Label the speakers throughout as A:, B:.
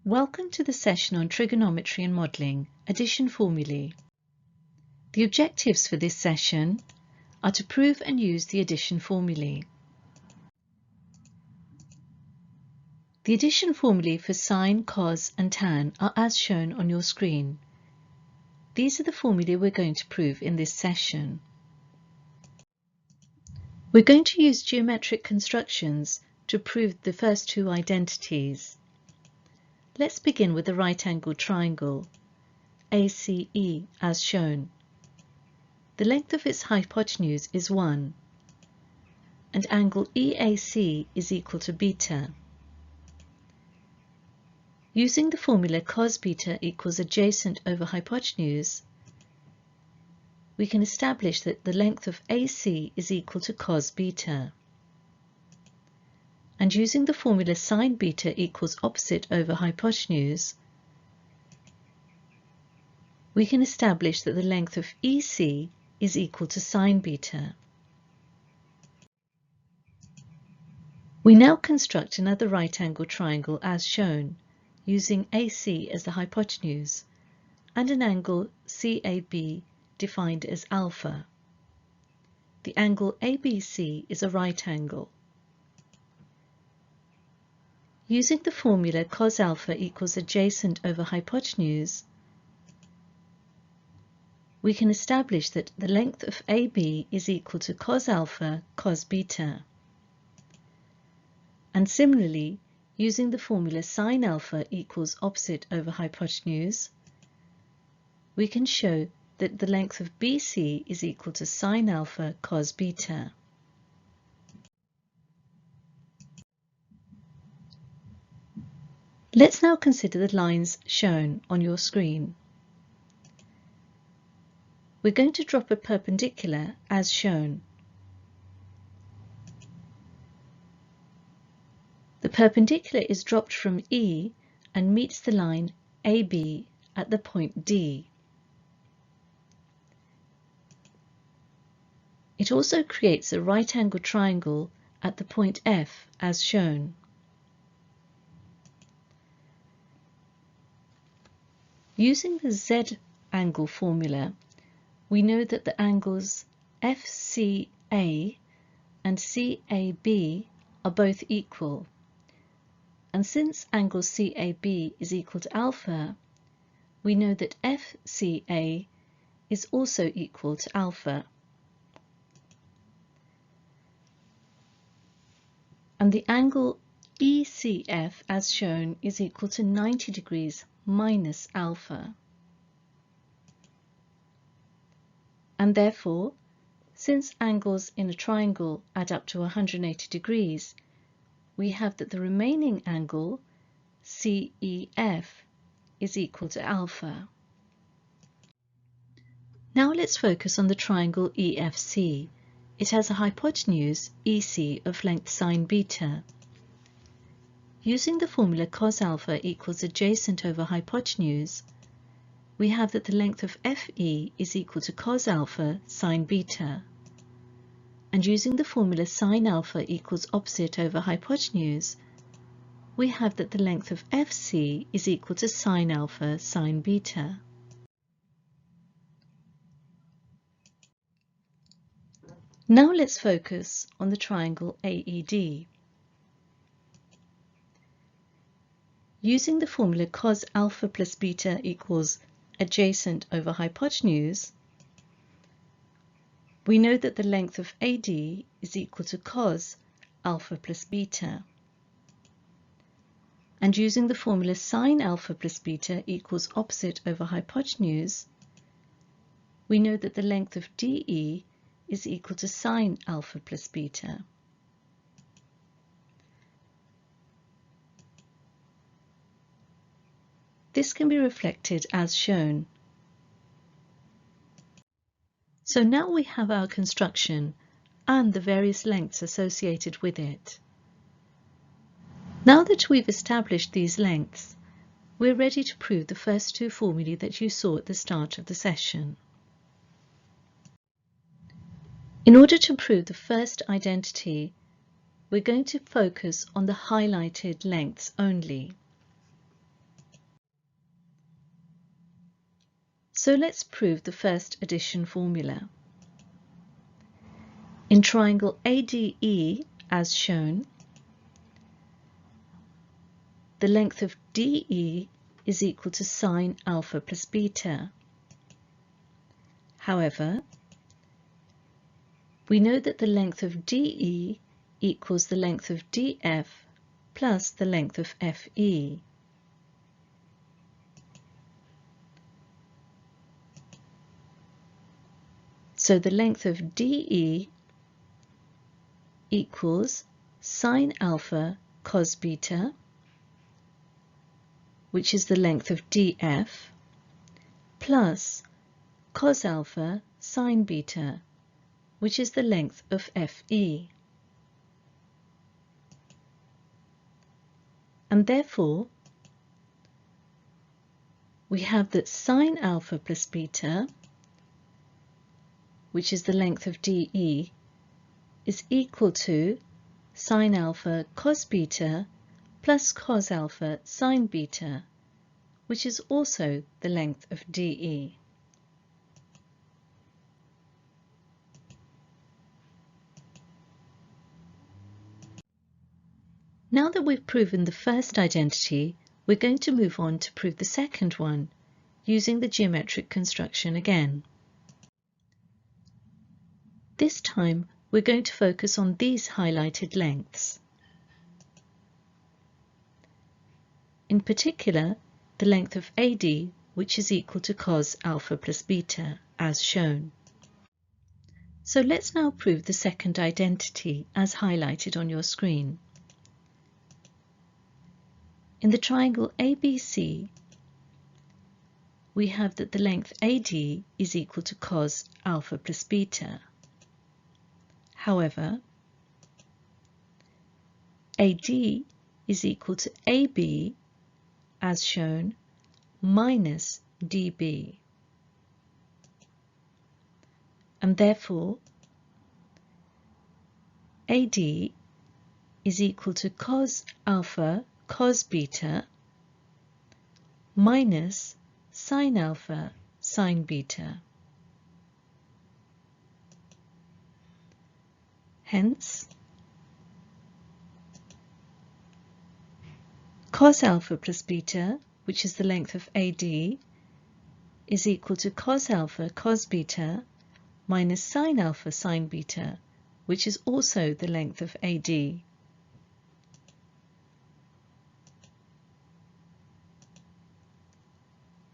A: Welcome to the session on trigonometry and modelling, addition formulae. The objectives for this session are to prove and use the addition formulae. The addition formulae for sine, cos and tan are as shown on your screen. These are the formulae we're going to prove in this session. We're going to use geometric constructions to prove the first two identities. Let's begin with the right-angled triangle, ACE, as shown. The length of its hypotenuse is 1, and angle EAC is equal to beta. Using the formula cos beta equals adjacent over hypotenuse, we can establish that the length of AC is equal to cos beta. And using the formula sin beta equals opposite over hypotenuse, we can establish that the length of EC is equal to sin beta. We now construct another right-angled triangle as shown, using AC as the hypotenuse and an angle CAB defined as alpha. The angle ABC is a right angle. Using the formula cos alpha equals adjacent over hypotenuse, we can establish that the length of AB is equal to cos alpha cos beta. And similarly, using the formula sin alpha equals opposite over hypotenuse, we can show that the length of BC is equal to sin alpha cos beta. Let's now consider the lines shown on your screen. We're going to drop a perpendicular as shown. The perpendicular is dropped from E and meets the line AB at the point D. It also creates a right-angled triangle at the point F as shown. Using the Z angle formula, we know that the angles FCA and CAB are both equal. And since angle CAB is equal to alpha, we know that FCA is also equal to alpha. And the angle ECF, as shown, is equal to 90 degrees minus alpha. And therefore, since angles in a triangle add up to 180 degrees, we have that the remaining angle, CEF, is equal to alpha. Now let's focus on the triangle EFC. It has a hypotenuse, EC, of length sin beta. Using the formula cos alpha equals adjacent over hypotenuse, we have that the length of FE is equal to cos alpha sin beta. And using the formula sin alpha equals opposite over hypotenuse, we have that the length of FC is equal to sin alpha sin beta. Now let's focus on the triangle AED. Using the formula cos alpha plus beta equals adjacent over hypotenuse, we know that the length of AD is equal to cos alpha plus beta. And using the formula sin alpha plus beta equals opposite over hypotenuse, we know that the length of DE is equal to sin alpha plus beta. This can be reflected as shown. So now we have our construction and the various lengths associated with it. Now that we've established these lengths, we're ready to prove the first two formulae that you saw at the start of the session. In order to prove the first identity, we're going to focus on the highlighted lengths only. So let's prove the first addition formula. In triangle ADE, as shown, the length of DE is equal to sine alpha plus beta. However, we know that the length of DE equals the length of DF plus the length of FE. So the length of DE equals sine alpha cos beta, which is the length of DF, plus cos alpha sine beta, which is the length of FE. And therefore, we have that sine alpha plus beta, which is the length of DE, is equal to sine alpha cos beta plus cos alpha sine beta, which is also the length of DE. Now that we've proven the first identity, we're going to move on to prove the second one, using the geometric construction again. This time, we're going to focus on these highlighted lengths. In particular, the length of AD, which is equal to cos alpha plus beta, as shown. So let's now prove the second identity, as highlighted on your screen. In the triangle ABC, we have that the length AD is equal to cos alpha plus beta. However, AD is equal to AB, as shown, minus DB. And therefore, AD is equal to cos alpha cos beta minus sine alpha sine beta. Hence, cos alpha plus beta, which is the length of AD, is equal to cos alpha cos beta minus sine alpha sine beta, which is also the length of AD.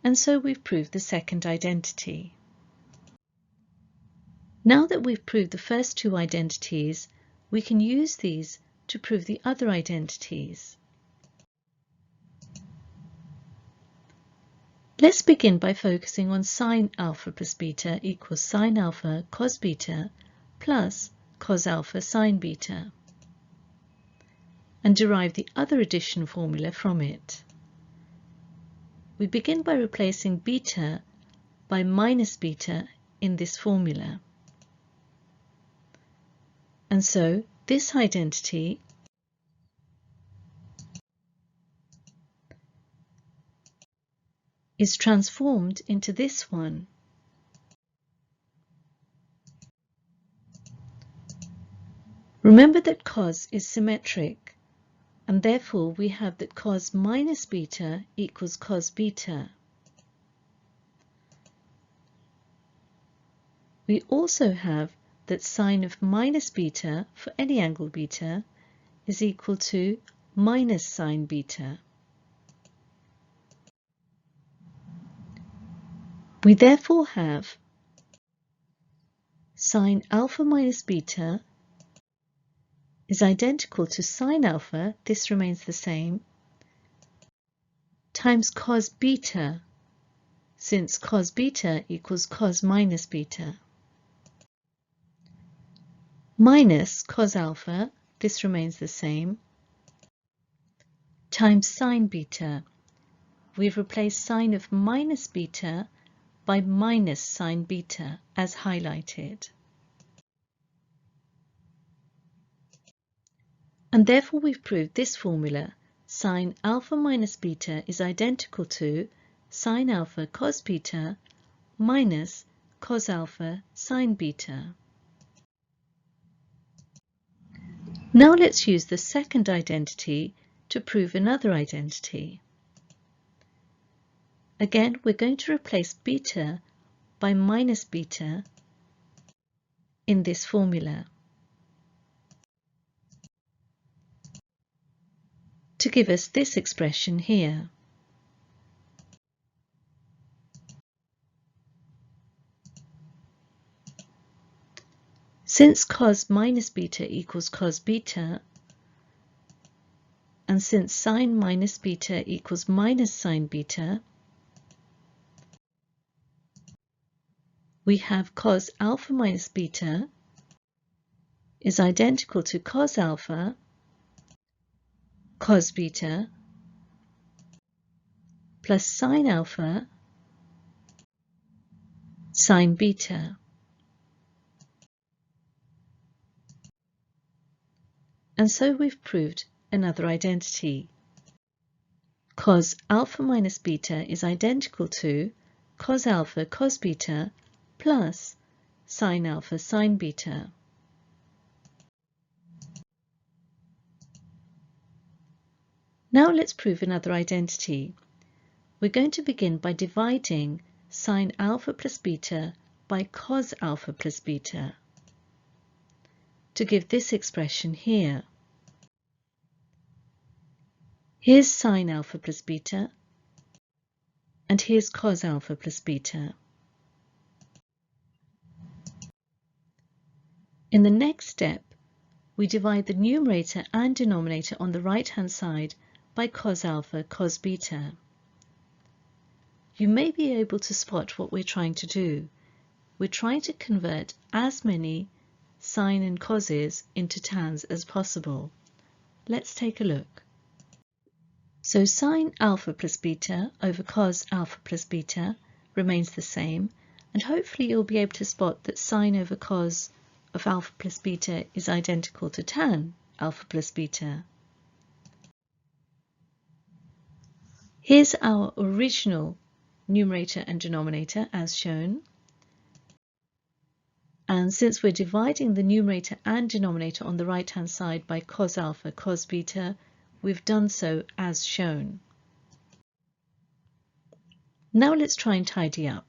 A: And so we've proved the second identity. Now that we've proved the first two identities, we can use these to prove the other identities. Let's begin by focusing on sine alpha plus beta equals sine alpha cos beta plus cos alpha sine beta, and derive the other addition formula from it. We begin by replacing beta by minus beta in this formula. And so this identity is transformed into this one. Remember that cos is symmetric, and therefore we have that cos minus beta equals cos beta. We also have that sine of minus beta for any angle beta is equal to minus sine beta. We therefore have sine alpha minus beta is identical to sine alpha, this remains the same, times cos beta, since cos beta equals cos minus beta, minus cos alpha, this remains the same, times sine beta. We've replaced sine of minus beta by minus sine beta, as highlighted. And therefore we've proved this formula, sine alpha minus beta is identical to sine alpha cos beta minus cos alpha sin beta. Now let's use the second identity to prove another identity. Again, we're going to replace beta by minus beta in this formula to give us this expression here. Since cos minus beta equals cos beta, and since sin minus beta equals minus sin beta, we have cos alpha minus beta is identical to cos alpha cos beta plus sin alpha sin beta. And so we've proved another identity. Cos alpha minus beta is identical to cos alpha cos beta plus sin alpha sin beta. Now let's prove another identity. We're going to begin by dividing sin alpha plus beta by cos alpha plus beta to give this expression here. Here's sin alpha plus beta, and here's cos alpha plus beta. In the next step, we divide the numerator and denominator on the right-hand side by cos alpha cos beta. You may be able to spot what we're trying to do. We're trying to convert as many sine and coses into tans as possible. Let's take a look. So sin alpha plus beta over cos alpha plus beta remains the same, and hopefully you'll be able to spot that sine over cos of alpha plus beta is identical to tan alpha plus beta. Here's our original numerator and denominator as shown. And since we're dividing the numerator and denominator on the right-hand side by cos alpha cos beta, we've done so as shown. Now let's try and tidy up.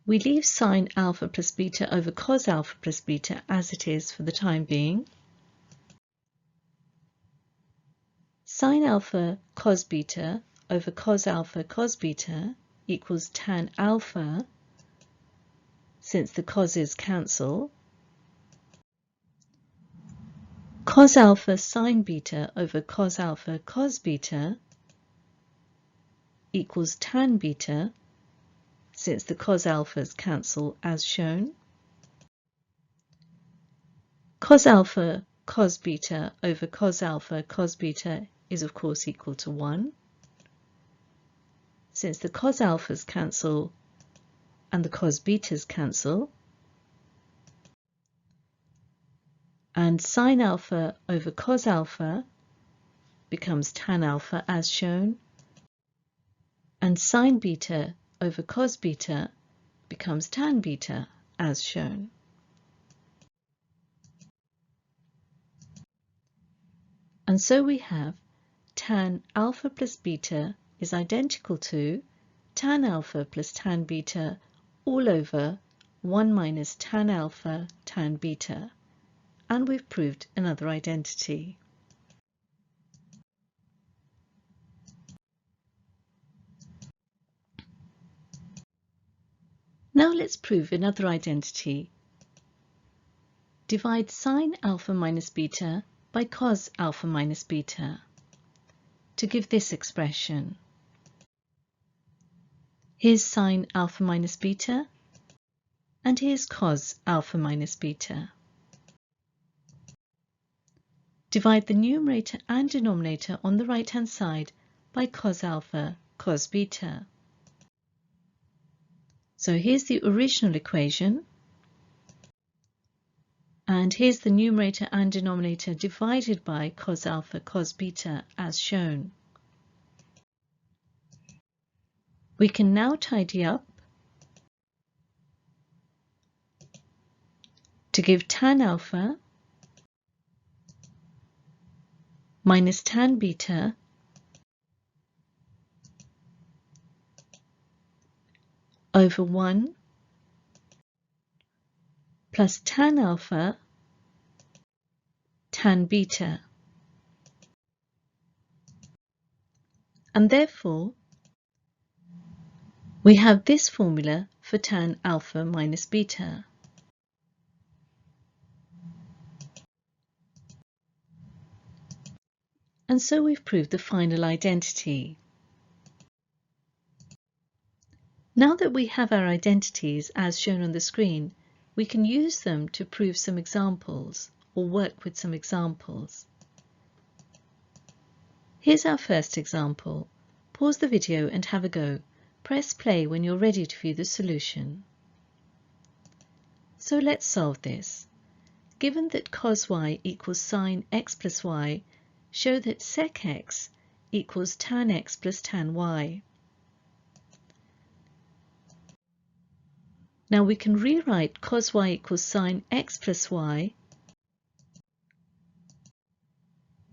A: We leave sin alpha plus beta over cos alpha plus beta as it is for the time being. Sin alpha cos beta over cos alpha cos beta equals tan alpha, since the coses cancel. Cos alpha sin beta over cos alpha cos beta equals tan beta, since the cos alphas cancel as shown. Cos alpha cos beta over cos alpha cos beta is of course equal to 1, since the cos alphas cancel and the cos betas cancel. And sin alpha over cos alpha becomes tan alpha as shown, and sin beta over cos beta becomes tan beta as shown. And so we have tan alpha plus beta is identical to tan alpha plus tan beta all over 1 minus tan alpha tan beta. And we've proved another identity. Now let's prove another identity. Divide sin alpha minus beta by cos alpha minus beta to give this expression. Here's sin alpha minus beta, and here's cos alpha minus beta. Divide the numerator and denominator on the right-hand side by cos alpha cos beta. So here's the original equation, and here's the numerator and denominator divided by cos alpha cos beta as shown. We can now tidy up to give tan alpha minus tan beta over 1 plus tan alpha tan beta. And therefore, we have this formula for tan alpha minus beta. And so we've proved the final identity. Now that we have our identities as shown on the screen, we can use them to prove some examples or work with some examples. Here's our first example. Pause the video and have a go. Press play when you're ready to view the solution. So let's solve this. Given that cos y equals sin x plus y, show that sec x equals tan x plus tan y. Now we can rewrite cos y equals sin x plus y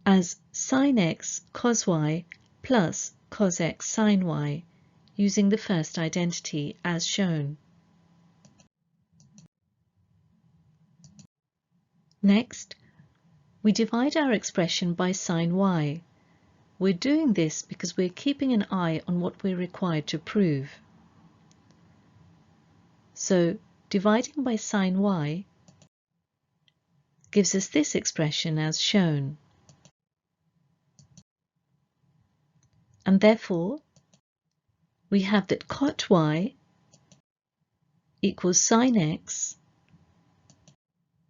A: as sin x cos y plus cos x sin y, using the first identity as shown. Next, we divide our expression by sin y. We're doing this because we're keeping an eye on what we're required to prove. So, dividing by sin y gives us this expression as shown. And therefore, we have that cot y equals sin x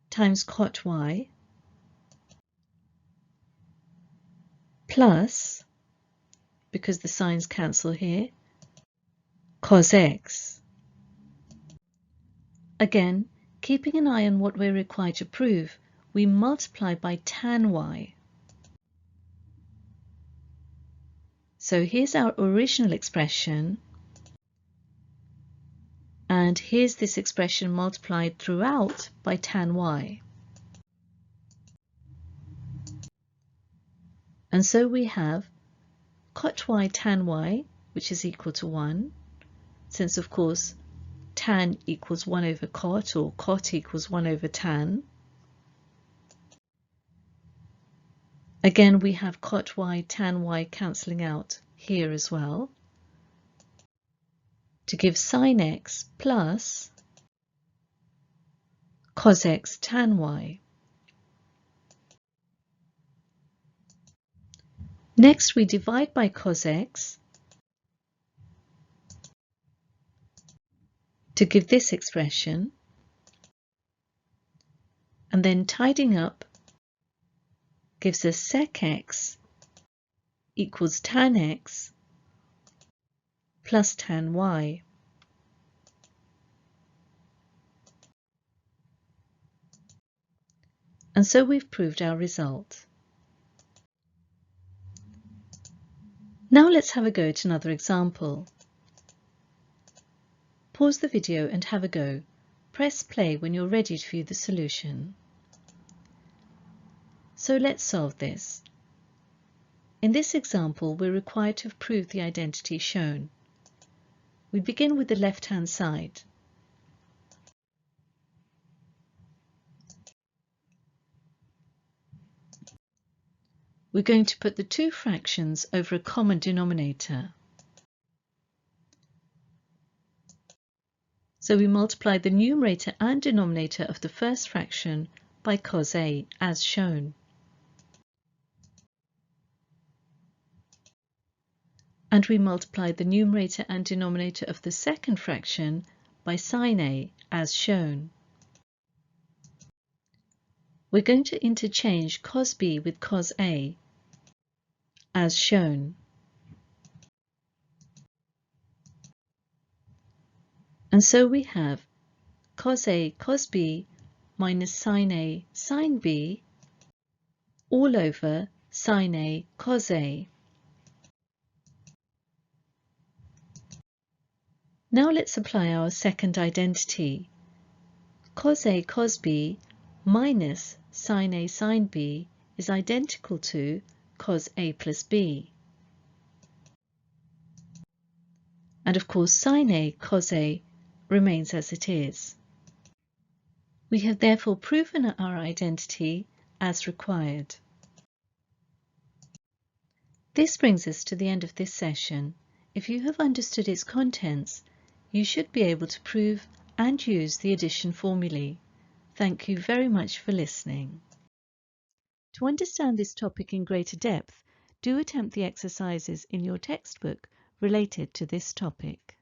A: times cot y plus, because the signs cancel here, cos x. Again, keeping an eye on what we're required to prove, we multiply by tan y. So here's our original expression, and here's this expression multiplied throughout by tan y. And so we have cot y tan y, which is equal to 1, since of course tan equals 1 over cot, or cot equals 1 over tan. Again, we have cot y tan y cancelling out here as well, to give sin x plus cos x tan y. Next, we divide by cos x to give this expression, and then tidying up gives us sec x equals tan x plus tan y. And so we've proved our result. Now let's have a go at another example. Pause the video and have a go. Press play when you're ready to view the solution. So let's solve this. In this example, we're required to have proved the identity shown. We begin with the left-hand side. We're going to put the two fractions over a common denominator. So we multiply the numerator and denominator of the first fraction by cos A, as shown. And we multiply the numerator and denominator of the second fraction by sin A, as shown. We're going to interchange cos B with cos A, as shown. And so we have cos A cos B minus sin A sin B all over sin A cos A. Now let's apply our second identity. cosAcosB minus sinA+sinB is identical to cosA plus B. And of course sinA+cosA remains as it is. We have therefore proven our identity as required. This brings us to the end of this session. If you have understood its contents, you should be able to prove and use the addition formulae. Thank you very much for listening. To understand this topic in greater depth, do attempt the exercises in your textbook related to this topic.